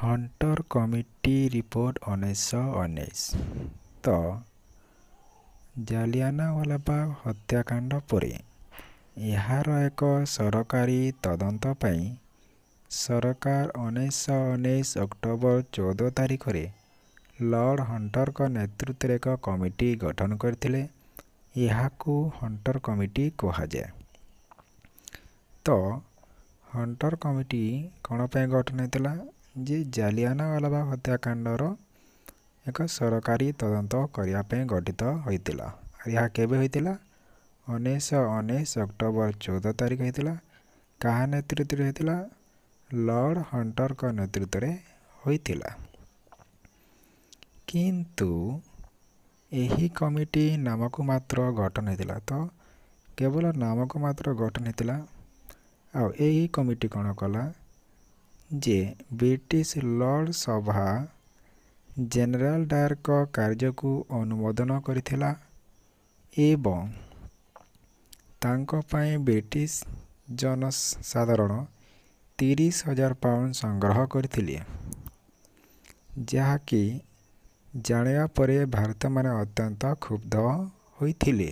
Hunter committee report 1919 तो जालियानवालाबाग हत्याकांड परे यार एक सरकारी तदंत पाई सरकार 1919 अक्टोबर 14 तारिख रे लॉर्ड हंटर का नेतृत्व एक कमिटी गठन करथिले। यहाकू हंटर कमिटी कहा जाए। तो हंटर कमिटी कौन पे गठन होता जे जालियानवालाबाग हत्याकांडर एक सरकारी तदंत करने गठित होता। यह केबे होता 1919 अक्टोबर 14 तारिख होता। कहा नेतृत्व होता लॉर्ड हंटर का नेतृत्व होता। किंतु यही कमिटी नामक मात्र गठन होता। तो केवल नामक मात्र गठन होता। आ यही कमिटी कौन कला जे ब्रिटिश लॉर्ड सभा जनरल डायर का कार्य को अनुमोदन करथिला एवं तांको पाई ब्रिटिश जनसाधारण 30,000 पाउंड संग्रह करथिले। जहाँकि जानिया परे भारत माने अत्यंत क्षुब्ध होइथिले।